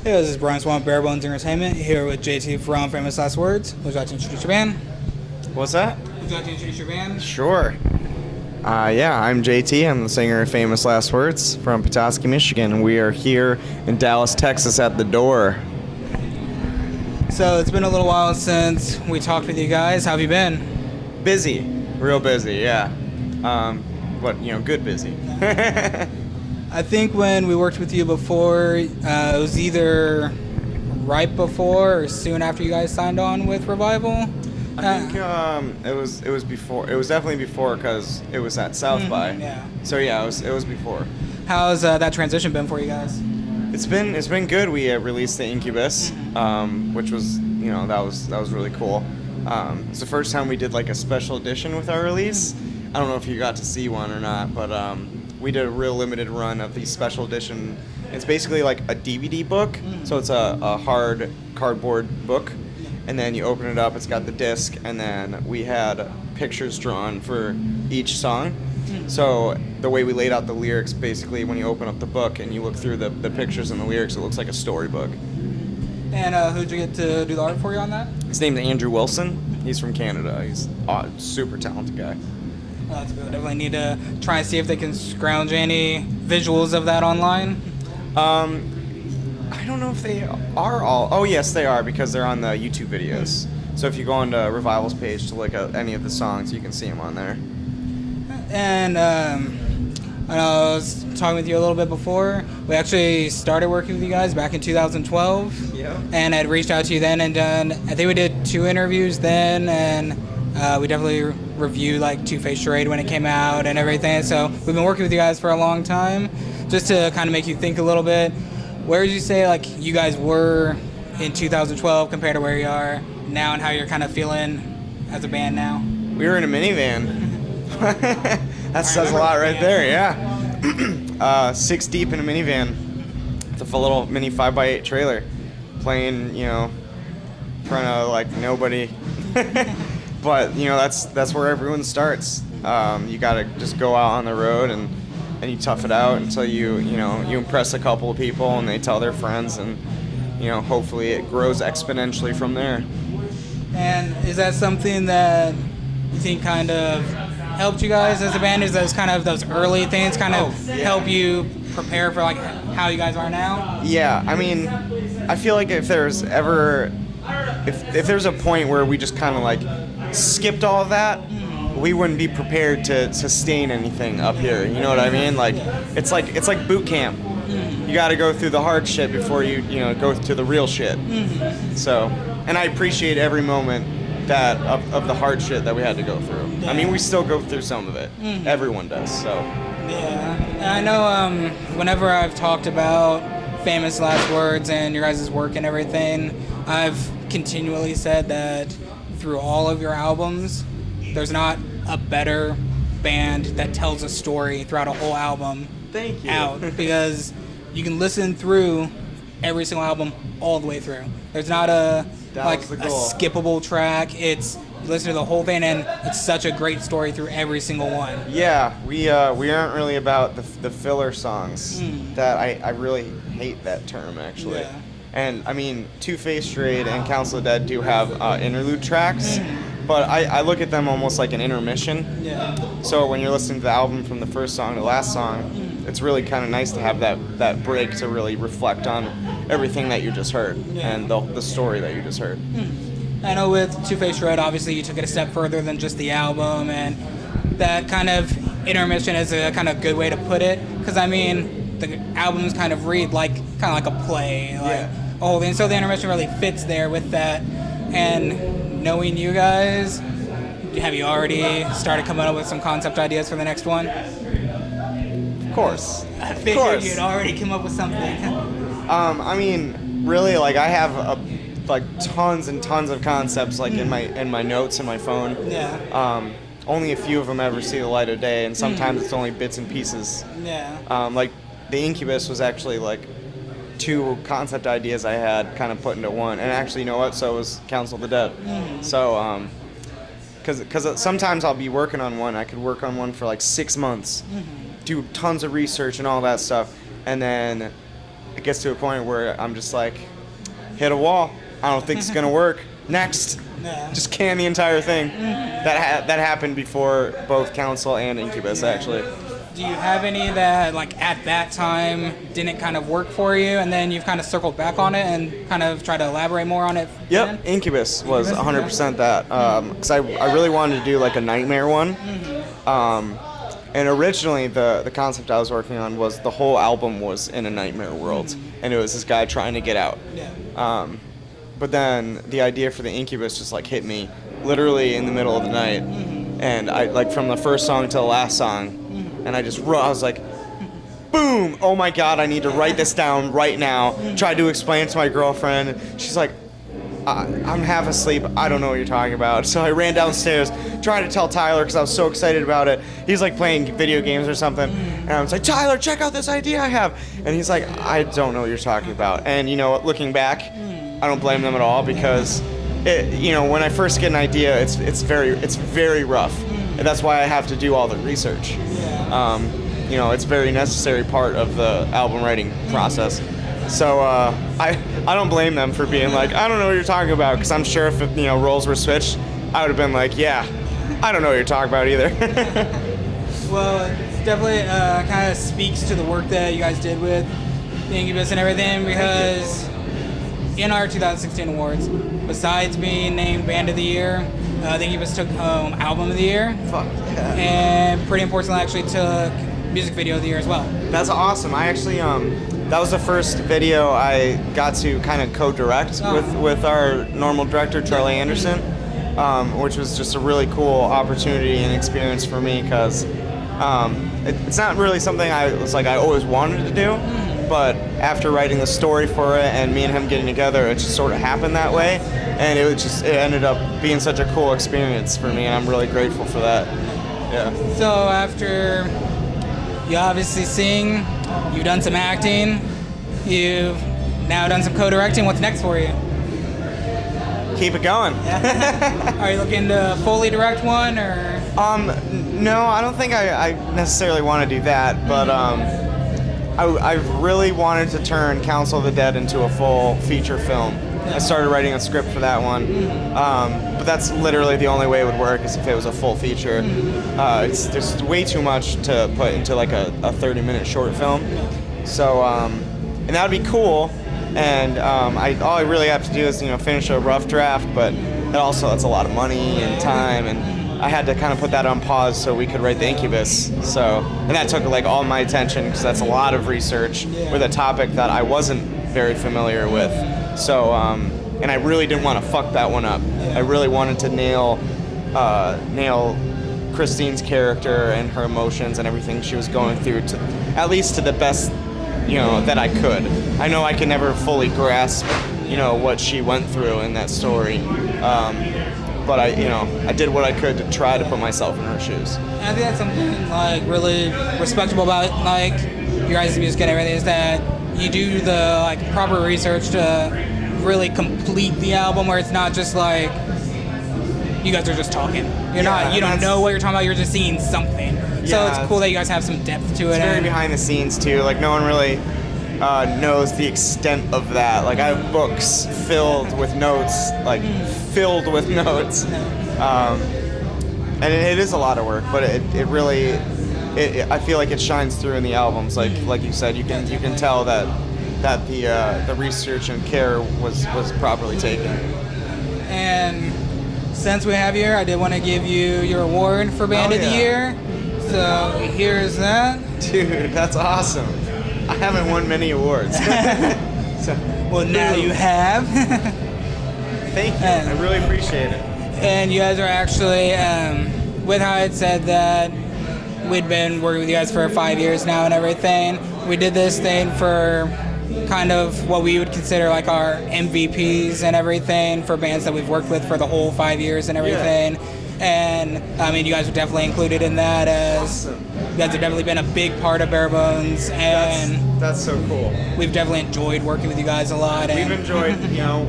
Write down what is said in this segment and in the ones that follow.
Hey, this is Brian Swan, BareBones Entertainment, here with JT from Famous Last Words. Would you like to introduce your band? What's that? Would you like to introduce your band? Sure. Yeah, I'm JT. I'm the singer of Famous Last Words from Petoskey, Michigan. We are here in Dallas, Texas at the door. So it's been a little while since we talked with you guys. How have you been? Busy. Real busy, yeah. Good busy. I think when we worked with you before, it was either right before or soon after you guys signed on with Revival. I think it was before. It was definitely before because it was at South by. Yeah. So yeah, it was before. How's that transition been for you guys? It's been good. We released the Incubus, which was that was really cool. It's the first time we did like a special edition with our release. I don't know if you got to see one or not, but we did a real limited run of the special edition. It's basically like a DVD book, so it's a hard cardboard book, and then you open it up, it's got the disc, and then we had pictures drawn for each song. So the way we laid out the lyrics, basically when you open up the book and you look through the pictures and the lyrics, it looks like a storybook. And who'd you get to do the art for you on that? His name's Andrew Wilson. He's from Canada. He's a super talented guy. Well, that's good. Definitely need to try and see if they can scrounge any visuals of that online. I don't know if they are all. Oh, yes, they are, because they're on the YouTube videos. So if you go onto Revival's page to look at any of the songs, you can see them on there. And I was talking with you a little bit before. We actually started working with you guys back in 2012. Yeah. And I'd reached out to you then and done, I think we did 2 interviews then, and we definitely reviewed like Two-Faced Charade when it came out and everything. So we've been working with you guys for a long time. Just to kind of make you think a little bit, where would you say like you guys were in 2012 compared to where you are now, and how you're kind of feeling as a band now? We were in a minivan. That says a lot right there, yeah. 6 deep in a minivan with a little mini 5x8 trailer, playing, in front of like nobody. But that's where everyone starts. You gotta just go out on the road and you tough it out until you impress a couple of people and they tell their friends, and hopefully it grows exponentially from there. And is that something that you think kind of helped you guys as a band? Is those kind of those early things kind of help you prepare for like how you guys are now? Yeah, I mean, I feel like if there's ever if there's a point where we just kind of like skipped all of that, we wouldn't be prepared to sustain anything up here. You know what I mean? Like it's like boot camp. You got to go through the hard shit before you go to the real shit. So, and I appreciate every moment that of the hard shit that we had to go through. I mean, we still go through some of it. Everyone does. So. Yeah, and I know whenever I've talked about Famous Last Words and your guys' work and everything, I've continually said that through all of your albums, there's not a better band that tells a story throughout a whole album. Thank you. Out, because you can listen through every single album all the way through. There's not a skippable track. It's you listen to the whole thing, and it's such a great story through every single one. Yeah, we aren't really about the filler songs. That I really hate that term, actually. Yeah. And I mean, Two-Faced Charade and Council of the Dead do have interlude tracks, but I look at them almost like an intermission. Yeah. So when you're listening to the album from the first song to the last song, it's really kind of nice to have that break to really reflect on everything that you just heard and the story that you just heard. I know with Two-Faced Charade, obviously you took it a step further than just the album, and that kind of intermission is a kind of good way to put it, because I mean the albums kind of read like a play, like a whole thing. So the intermission really fits there with that. And knowing you guys, have you already started coming up with some concept ideas for the next one? Of course. I figured you'd already come up with something. I mean, really, like I have tons and tons of concepts like in my notes in my phone. Yeah. Only a few of them ever see the light of day, and sometimes it's only bits and pieces. Yeah. Like the Incubus was actually like 2 concept ideas I had kind of put into one, and actually, you know what? So was Council of the Dead. So, because sometimes I'll be working on one, I could work on one for like 6 months, do tons of research and all that stuff, and then it gets to a point where I'm just like, hit a wall. I don't think it's gonna work. Next. Yeah. Just can the entire thing. That happened before both Council and Incubus, actually. Do you have any that, like, at that time didn't kind of work for you, and then you've kind of circled back on it and kind of tried to elaborate more on it? Yep, then? Incubus was 100% that. Because I really wanted to do, like, a nightmare one. And originally, the concept I was working on was the whole album was in a nightmare world. And it was this guy trying to get out. Yeah. But then the idea for the Incubus just, like, hit me literally in the middle of the night. And I, like, from the first song to the last song, and I was like, boom, oh my God, I need to write this down right now. Tried to explain it to my girlfriend. She's like, I'm half asleep. I don't know what you're talking about. So I ran downstairs, tried to tell Tyler because I was so excited about it. He's like playing video games or something. And I was like, Tyler, check out this idea I have. And he's like, I don't know what you're talking about. And you know what, looking back, I don't blame them at all because when I first get an idea, it's very rough. And that's why I have to do all the research. It's a very necessary part of the album writing process. So I don't blame them for being like, I don't know what you're talking about, because I'm sure if roles were switched, I would have been like, yeah, I don't know what you're talking about either. Well, it definitely kind of speaks to the work that you guys did with the Incubus and everything, because in our 2016 awards, besides being named Band of the Year, the Incubus took home Album of the Year. Fuck yeah. And pretty importantly, actually took Music Video of the Year as well. That's awesome. I actually, that was the first video I got to kind of co-direct with our normal director, Charlie Anderson, which was just a really cool opportunity and experience for me because it's not really something I always wanted to do. But after writing the story for it and me and him getting together, it just sort of happened that way, and it ended up being such a cool experience for me, and I'm really grateful for that. Yeah. So after you obviously sing, you've done some acting, you've now done some co-directing. What's next for you? Keep it going. Are you looking to fully direct one, or? No, I don't think I necessarily want to do that, but I really wanted to turn Council of the Dead into a full feature film. I started writing a script for that one, but that's literally the only way it would work is if it was a full feature. It's just way too much to put into like a 30-minute short film. So, and that would be cool. And all I really have to do is finish a rough draft, but that's a lot of money and time, and I had to kind of put that on pause so we could write the Incubus. So, and that took like all my attention because that's a lot of research with a topic that I wasn't very familiar with. So, and I really didn't want to fuck that one up. I really wanted to nail Christine's character and her emotions and everything she was going through to at least to the best, that I could. I know I can never fully grasp, what she went through in that story. But I did what I could to try to put myself in her shoes. And I think that's something like really respectable about like your guys' music and everything is that you do the like proper research to really complete the album, where it's not just like you guys are just talking. You don't know what you're talking about. You're just seeing something. So it's cool that you guys have some depth to it. It's very behind the scenes too. Like no one really knows the extent of that. Like I have books filled with notes, and it is a lot of work, but it really, I feel like it shines through in the albums. Like you said, you can tell that the research and care was properly taken. And since we have you here, I did want to give you your award for Band of the Year. So here's that. Dude, that's awesome. I haven't won many awards. Well, now you have. Thank you. I really appreciate it. And you guys are actually, with how it said that we'd been working with you guys for 5 years now and everything, we did this thing for kind of what we would consider like our MVPs and everything for bands that we've worked with for the whole 5 years and everything. Yeah. And I mean, you guys are definitely included in that, as you guys have definitely been a big part of BareBones, and that's so cool. We've definitely enjoyed working with you guys a lot. We've enjoyed,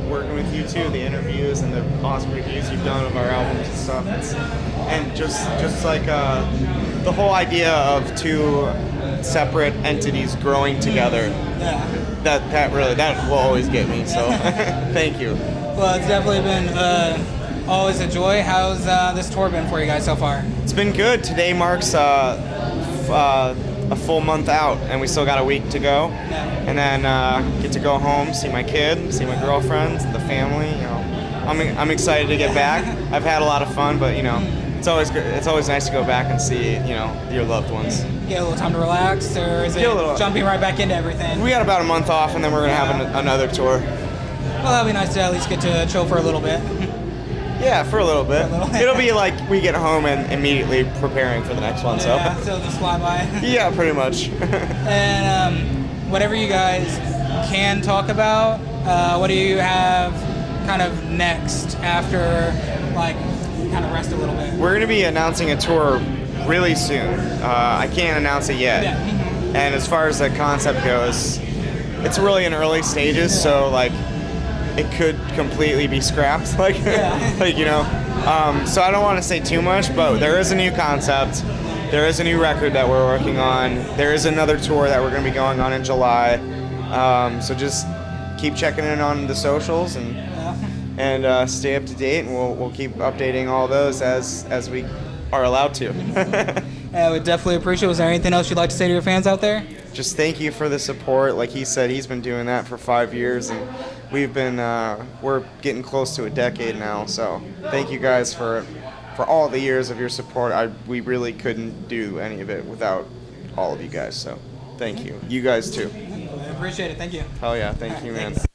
working with you too, the interviews and the awesome reviews you've done of our albums and stuff. And just like the whole idea of two separate entities growing together. Yeah. that will always get me. So thank you. Well, it's definitely been always a joy. How's this tour been for you guys so far? It's been good. Today marks a full month out, and we still got a week to go. Yeah. And then get to go home, see my kid, see my girlfriend, the family. You know, I'm excited to get back. I've had a lot of fun, but you know, it's always good. It's always nice to go back and see, you know, your loved ones. Get a little time to relax, or is it jumping right back into everything? We got about a month off, and then we're gonna have another tour. Well, that'll be nice to at least get to chill for a little bit. Yeah, for a little bit. It'll be like we get home and immediately preparing for the next one. Yeah, so just fly by. Yeah, pretty much. And whatever you guys can talk about, what do you have kind of next after, like, kind of rest a little bit? We're going to be announcing a tour really soon. I can't announce it yet. Yeah. And as far as the concept goes, it's really in early stages, so like it could completely be scrapped, like, like, you know. So I don't want to say too much, but there is a new concept. There is a new record that we're working on. There is another tour that we're going to be going on in July. So just keep checking in on the socials and stay up to date, and we'll keep updating all those as we are allowed to. I would definitely appreciate it. Was there anything else you'd like to say to your fans out there? Just thank you for the support. Like he said, he's been doing that for 5 years, and we've been we're getting close to a decade now. So thank you guys for all the years of your support. We really couldn't do any of it without all of you guys. So thank you. You guys too. I appreciate it. Thank you. Hell yeah, thank you, man. Thanks.